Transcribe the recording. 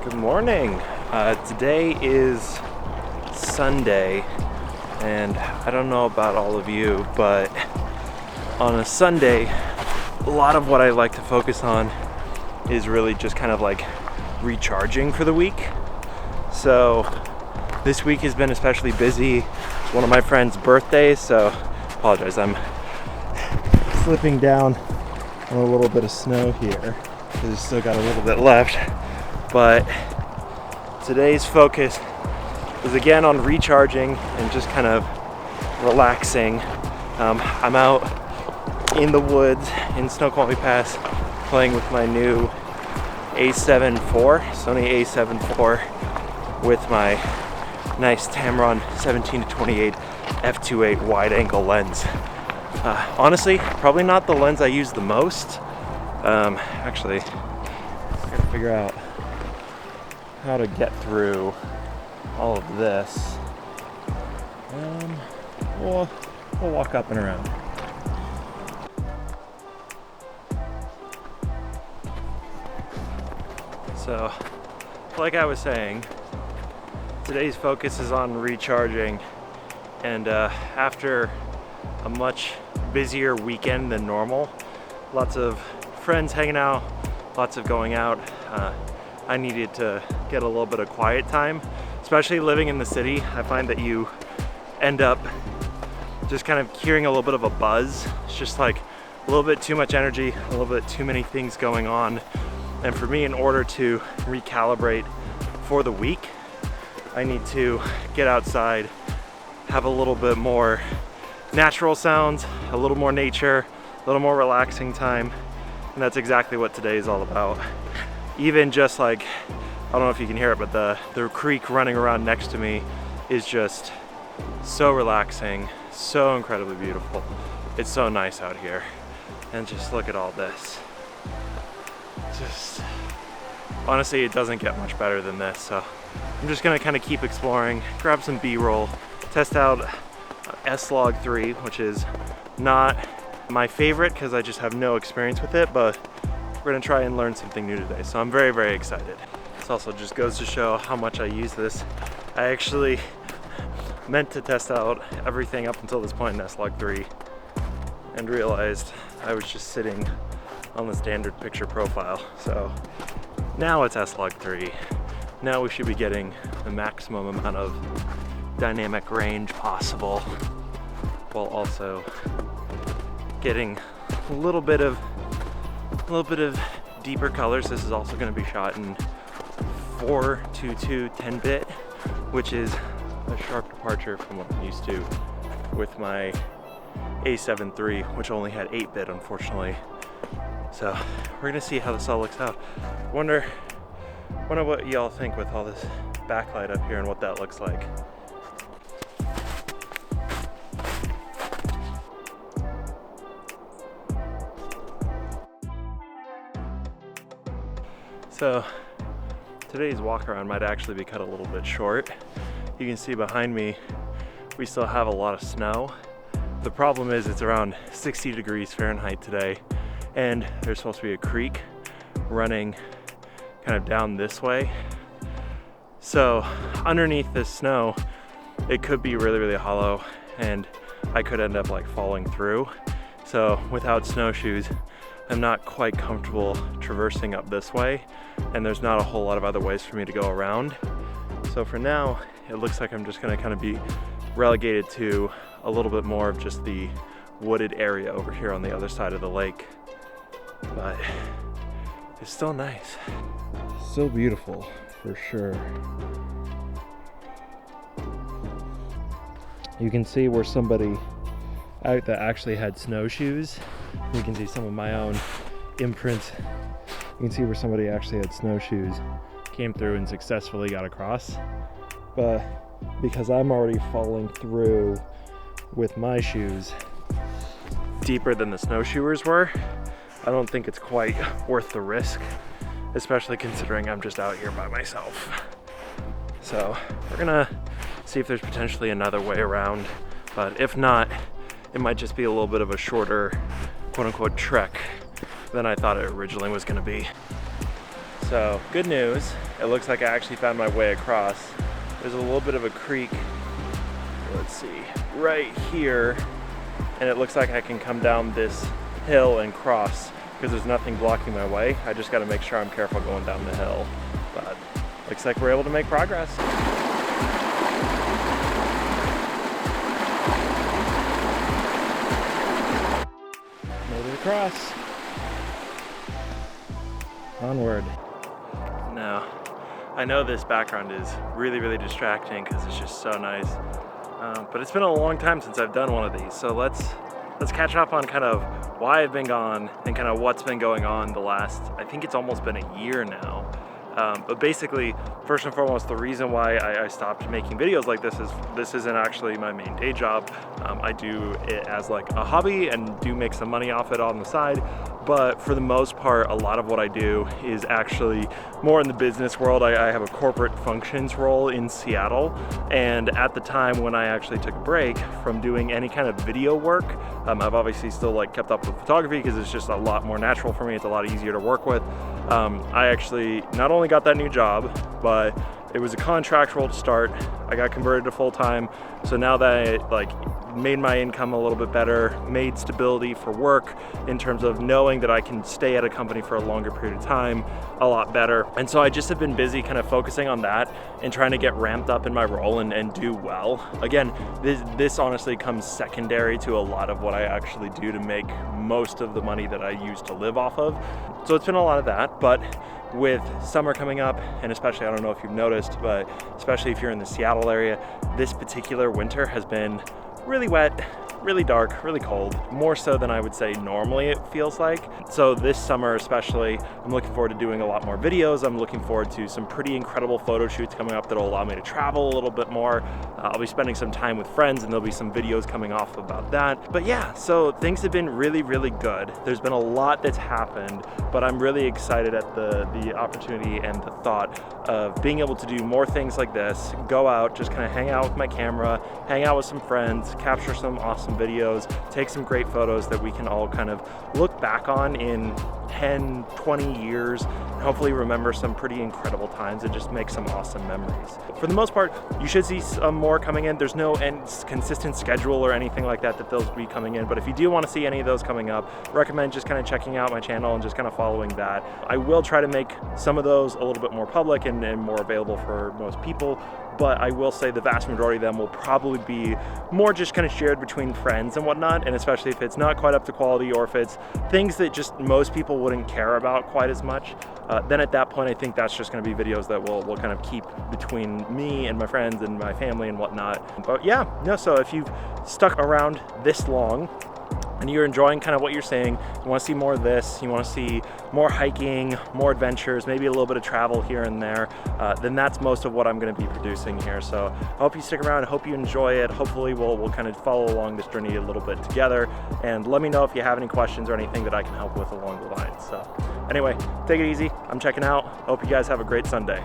Good morning. Today is Sunday, and I don't know about all of you, but on a Sunday, a lot of what I like to focus on is really just kind of like recharging for the week. So this week has been especially busy. It's one of my friend's birthdays, so apologize, I'm slipping down on a little bit of snow here. There's still got a little bit left, but today's focus is again on recharging and just kind of relaxing. I'm out in the woods in Snoqualmie Pass playing with my new A7IV, Sony A7IV, with my nice Tamron 17-28 f2.8 wide-angle lens. Honestly, probably not the lens I use the most. Actually, I gotta figure out how to get through all of this. We'll walk up and around. So, like I was saying, today's focus is on recharging, and after a much busier weekend than normal, lots of friends hanging out, lots of going out, I needed to get a little bit of quiet time. Especially living in the city, I find that you end up just kind of hearing a little bit of a buzz. It's just like a little bit too much energy, a little bit too many things going on. And for me, in order to recalibrate for the week, I need to get outside, have a little bit more natural sounds, a little more nature, a little more relaxing time. And that's exactly what today is all about. Even just like, I don't know if you can hear it, but the creek running around next to me is just so relaxing, so incredibly beautiful. It's so nice out here. And just look at all this. Just, honestly, it doesn't get much better than this. So I'm just gonna kind of keep exploring, grab some B-roll, test out A7IV, which is not my favorite because I just have no experience with it, but we're gonna try and learn something new today. So I'm very, very excited. This also just goes to show how much I use this. I actually meant to test out everything up until this point in A7IV and realized I was just sitting on the standard picture profile. So now it's A7IV. Now we should be getting the maximum amount of dynamic range possible, while also getting a little bit of deeper colors. This is also going to be shot in 4:22 10-bit, which is a sharp departure from what I'm used to with my A7III, which only had 8-bit, unfortunately. So we're gonna see how this all looks out. Wonder what y'all think with all this backlight up here and what that looks like. So today's walk around might actually be cut a little bit short. You can see behind me, we still have a lot of snow. The problem is it's around 60 degrees Fahrenheit today, and there's supposed to be a creek running kind of down this way. So underneath this snow, it could be really, really hollow, and I could end up like falling through. So without snowshoes, I'm not quite comfortable traversing up this way, and there's not a whole lot of other ways for me to go around. So for now, it looks like I'm just gonna kind of be relegated to a little bit more of just the wooded area over here on the other side of the lake. But it's still nice. Still beautiful, for sure. You can see where somebody out that actually had snowshoes. You can see some of my own imprints. You can see where somebody actually had snowshoes, came through and successfully got across. But because I'm already falling through with my shoes deeper than the snowshoers were, I don't think it's quite worth the risk, especially considering I'm just out here by myself. So we're gonna see if there's potentially another way around, but if not, it might just be a little bit of a shorter quote-unquote trek than I thought it originally was gonna be. So good news, it looks like I actually found my way across. There's a little bit of a creek, let's see, right here, and it looks like I can come down this hill and cross because there's nothing blocking my way. I just got to make sure I'm careful going down the hill, but looks like we're able to make progress. Made it across. Onward. Now, I know this background is really distracting because it's just so nice, but it's been a long time since I've done one of these, so let's catch up on kind of why I've been gone and kind of what's been going on the last, I think it's almost been a year now. But basically, first and foremost, the reason why I stopped making videos like this isn't actually my main day job. I do it as like a hobby and do make some money off it on the side. But for the most part, a lot of what I do is actually more in the business world. I have a corporate functions role in Seattle. And at the time when I actually took a break from doing any kind of video work, I've obviously still like kept up with photography because it's just a lot more natural for me. It's a lot easier to work with. I actually not only got that new job, but it was a contract role to start. I got converted to full-time. So now that I like made my income a little bit better, made stability for work in terms of knowing that I can stay at a company for a longer period of time a lot better. And so I just have been busy kind of focusing on that and trying to get ramped up in my role and do well. Again, this honestly comes secondary to a lot of what I actually do to make most of the money that I use to live off of. So it's been a lot of that, but with summer coming up, and especially, I don't know if you've noticed, but especially if you're in the Seattle area, this particular winter has been really wet, really dark, really cold, more so than I would say normally it feels like. So this summer especially, I'm looking forward to doing a lot more videos. I'm looking forward to some pretty incredible photo shoots coming up that'll allow me to travel a little bit more. I'll be spending some time with friends and there'll be some videos coming off about that. But yeah, so things have been really good. There's been a lot that's happened, but I'm really excited at the opportunity and the thought of being able to do more things like this, go out, just kind of hang out with my camera, hang out with some friends, capture some awesome videos, take some great photos that we can all kind of look back on in 10, 20 years, and hopefully remember some pretty incredible times and just make some awesome memories. For the most part, you should see some more coming in. There's no consistent schedule or anything like that those will be coming in, but if you do want to see any of those coming up, recommend just kind of checking out my channel and just kind of following that. I will try to make some of those a little bit more public and more available for most people, but I will say the vast majority of them will probably be more just kind of shared between friends and whatnot, and especially if it's not quite up to quality or if it's things that just most people wouldn't care about quite as much, then at that point I think that's just going to be videos that we'll kind of keep between me and my friends and my family and whatnot. But yeah, no, so if you've stuck around this long and you're enjoying kind of what you're seeing, you want to see more of this, you want to see more hiking, more adventures, maybe a little bit of travel here and there, then that's most of what I'm going to be producing here. So I hope you stick around, I hope you enjoy it. Hopefully we'll kind of follow along this journey a little bit together, and let me know if you have any questions or anything that I can help with along the line. So anyway, take it easy. I'm checking out. Hope you guys have a great Sunday.